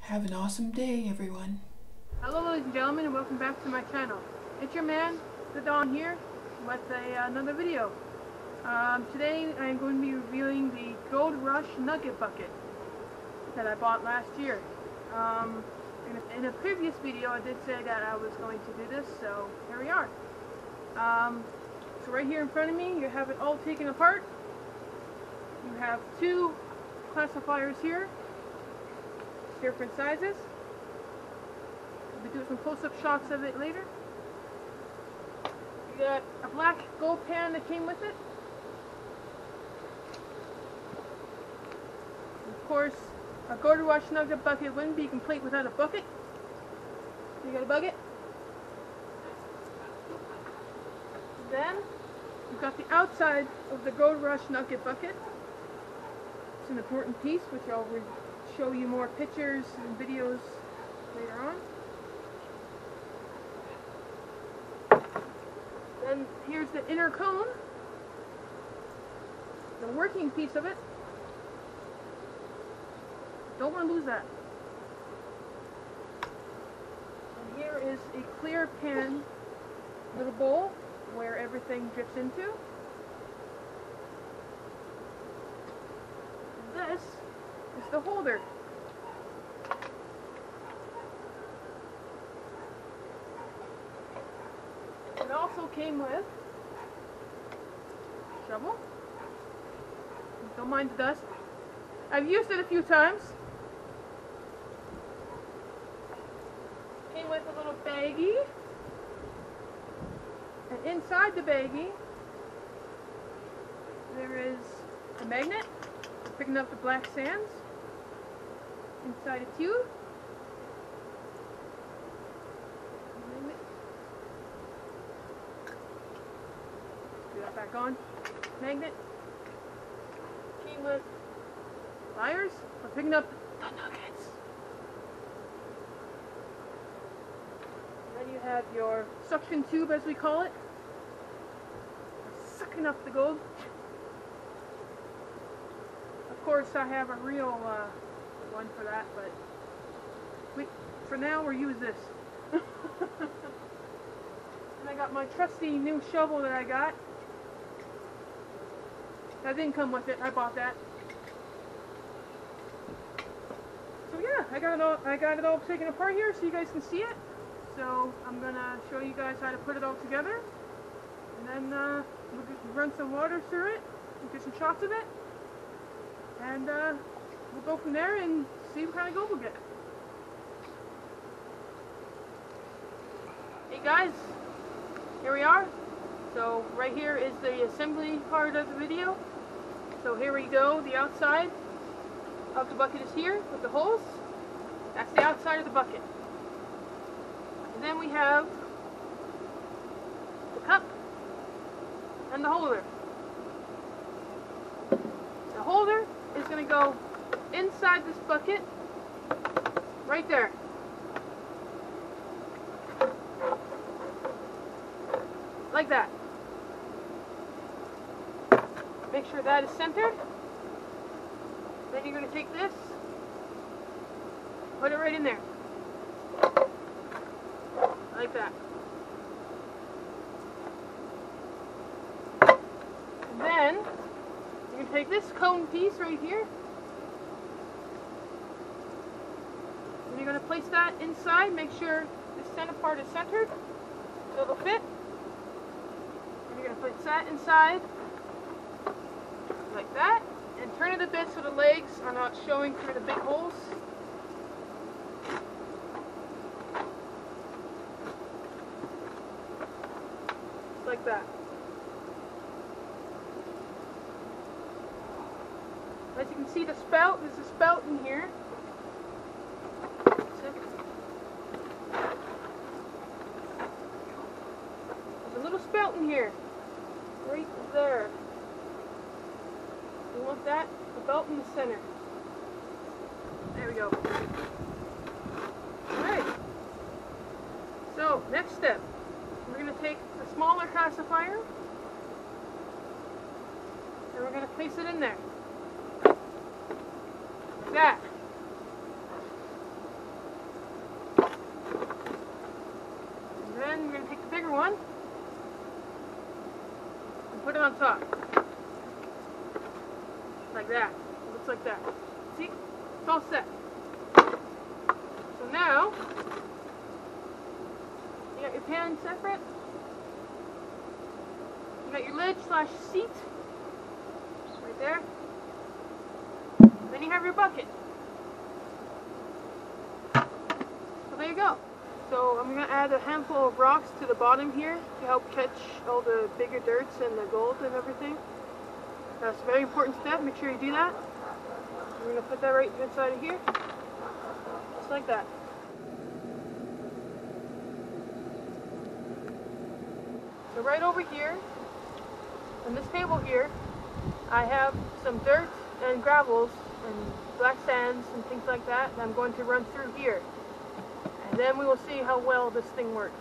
Have an awesome day, everyone. Hello ladies and gentlemen, and welcome back to my channel. It's your man, the Don here, with another video. Today I am going to be reviewing the Gold Rush Nugget Bucket that I bought last year. In a previous video I did say that I was going to do this, so here we are. So right here in front of me you have it all taken apart. You have two classifiers here, different sizes. We'll be doing some close-up shots of it later. You got a black gold pan that came with it. Of course, a Gold Rush Nugget Bucket wouldn't be complete without a bucket. You got a bucket. Then you've got the outside of the Gold Rush Nugget Bucket. It's an important piece, which I'll show you more pictures and videos later on. Then here's the inner cone, the working piece of it. Don't want to lose that. And here is a clear pan, little bowl where everything drips into. This is the holder. It also came with a shovel. Don't mind the dust. I've used it a few times. Came with a little baggie. And inside the baggie there is a magnet for picking up the black sands. Inside a tube. Magnet. Screw that back on. Magnet. Came with pliers for picking up the nuggets. Then you have your suction tube, as we call it, sucking up the gold. Of course, I have a real one for that, but for now we'll use this. And I got my trusty new shovel that I got. That didn't come with it. I bought that. So yeah, I got it all taken apart here so you guys can see it. So I'm gonna show you guys how to put it all together, and then we'll just run some water through it and get some shots of it, and we'll go from there and see what kind of gold we'll get. Hey guys, here we are. So right here is the assembly part of the video. So here we go. The outside of the bucket is here with the holes. That's the outside of the bucket. And then we have the cup and the holder. The holder is going to go inside this bucket right there. Like that. Make sure that is centered. Then you're going to take this, put it right in there. Like that. And then you're going to take this cone piece right here, and you're going to place that inside. Make sure the center part is centered so it'll fit. And you're going to place that inside like that, and turn it a bit so the legs are not showing through the big holes. Like that. As you can see, the spout, there's a spout in here. There's a little spout in here. Right there. You want that about in the center. There we go. Alright. So, next step. We're going to take the smaller classifier and we're going to place it in there. Like that. one and put it on top. Like that. It looks like that. See? It's all set. So now, you got your pan separate. You got your lid slash seat right there. Then you have your bucket. So there you go. So I'm going to add a handful of rocks to the bottom here to help catch all the bigger dirts and the gold and everything. That's a very important step. Make sure you do that. We're going to put that right inside of here. Just like that. So right over here, on this table here, I have some dirt and gravels and black sands and things like that I'm going to run through here. And then we will see how well this thing works.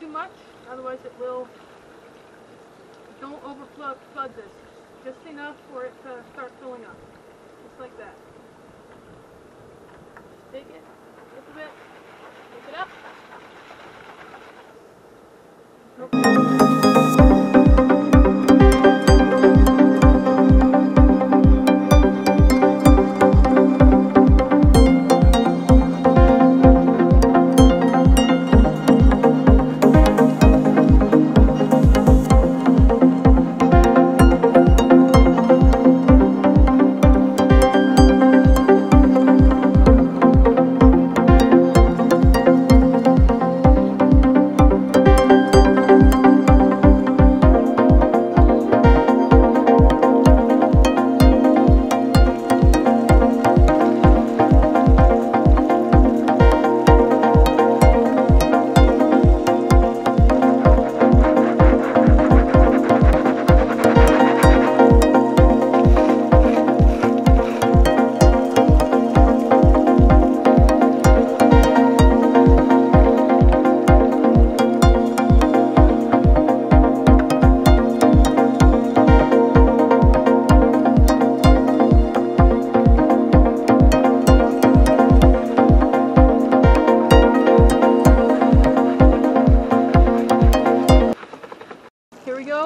Too much, otherwise it will. Don't flood this. Just enough for it to start filling up. Just like that. Take it just a bit. Pick it up.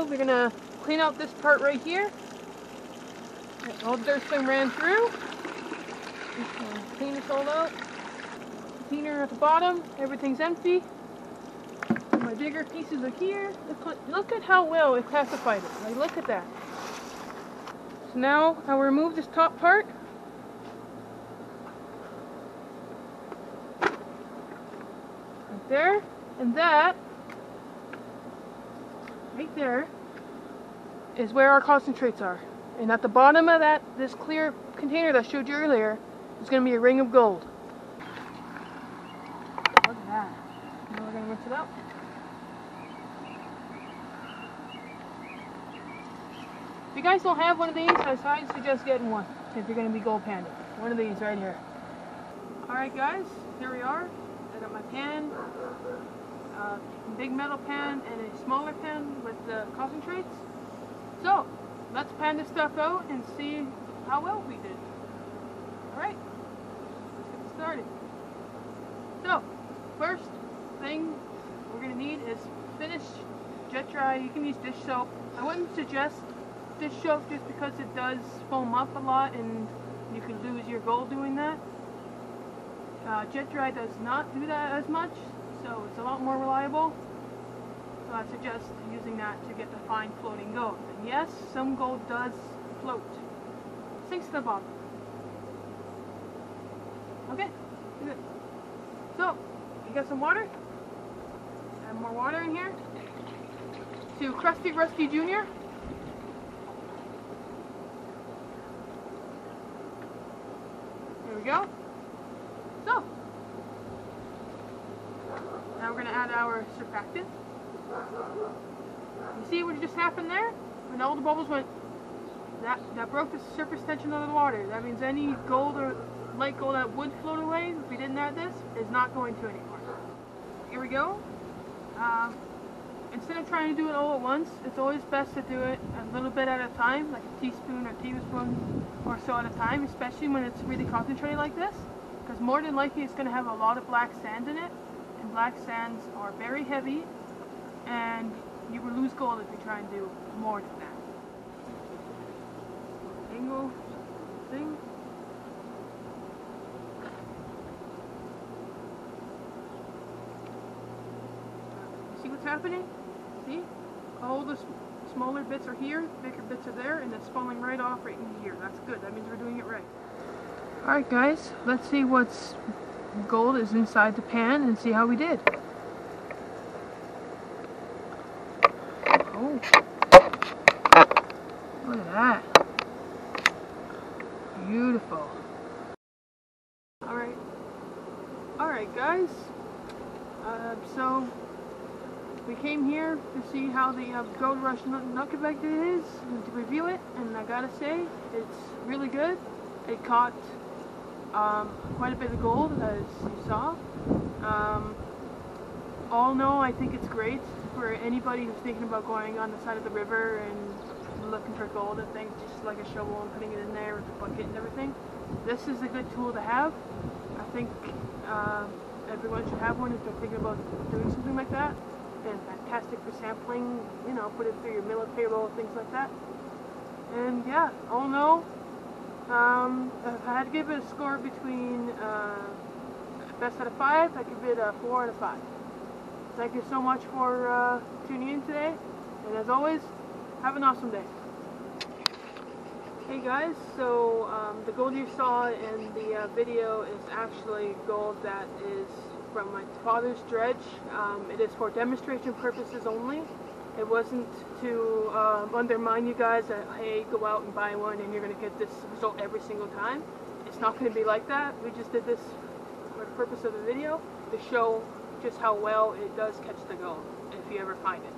We're gonna clean out this part right here. All the dirt thing ran through. Clean this all out. Cleaner at the bottom, everything's empty. My bigger pieces are here. Look at how well it classified it. Like, look at that. So now I'll remove this top part. Right there. And that right there is where our concentrates are. And at the bottom of this clear container that I showed you earlier, is going to be a ring of gold. Look at that. Now we're going to rinse it out. If you guys don't have one of these, I highly suggest getting one if you're going to be gold panning. One of these right here. Alright guys, here we are. I got my pan a big metal pan and a smaller pan with the concentrates. So let's pan this stuff out and see how well we did. Alright, let's get started. So, first thing we're going to need is finished jet dry. You can use dish soap. I wouldn't suggest dish soap just because it does foam up a lot and you could lose your gold doing that. Jet dry does not do that as much, so it's a lot more reliable. So I suggest using that to get the fine floating gold. And yes, some gold does float. Sinks to the bottom. Okay, good. So, you got some water? Add more water in here. To Crusty Rusty Jr. There we go. So, now we're going to add our surfactant. You see what just happened there? When all the bubbles went, that broke the surface tension of the water. That means any gold or light gold that would float away if we didn't add this is not going to anymore. Here we go. Instead of trying to do it all at once, it's always best to do it a little bit at a time, like a teaspoon or tablespoon or so at a time, especially when it's really concentrated like this, because more than likely it's going to have a lot of black sand in it, and black sands are very heavy, and you will lose gold if you try and do more than that. Angle thing. See what's happening? See? All the smaller bits are here, bigger bits are there, and it's falling right off right in here. That's good. That means we're doing it right. Alright guys, let's see what's gold is inside the pan and see how we did. Oh. Look at that. Beautiful. Alright guys. So we came here to see how the Gold Rush nugget bucket is and to review it, and I gotta say it's really good. It caught quite a bit of gold, as you saw. All in all, I think it's great for anybody who's thinking about going on the side of the river and looking for gold and things, just like a shovel and putting it in there with a bucket and everything. This is a good tool to have. I think everyone should have one if they're thinking about doing something like that. And fantastic for sampling, you know, put it through your military roll, things like that. And yeah, all in all, if I had to give it a score between best out of 5, I'd give it a 4 out of 5. Thank you so much for tuning in today, and as always, have an awesome day. Hey guys, so the gold you saw in the video is actually gold that is from my father's dredge. It is for demonstration purposes only. It wasn't to undermine you guys that, hey, go out and buy one and you're going to get this result every single time. It's not going to be like that. We just did this for the purpose of the video to show just how well it does catch the gold if you ever find it.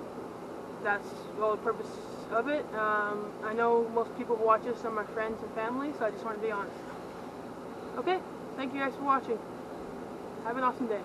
That's all the purpose of it. I know most people who watch this are my friends and family, so I just want to be honest. Okay, thank you guys for watching. Have an awesome day.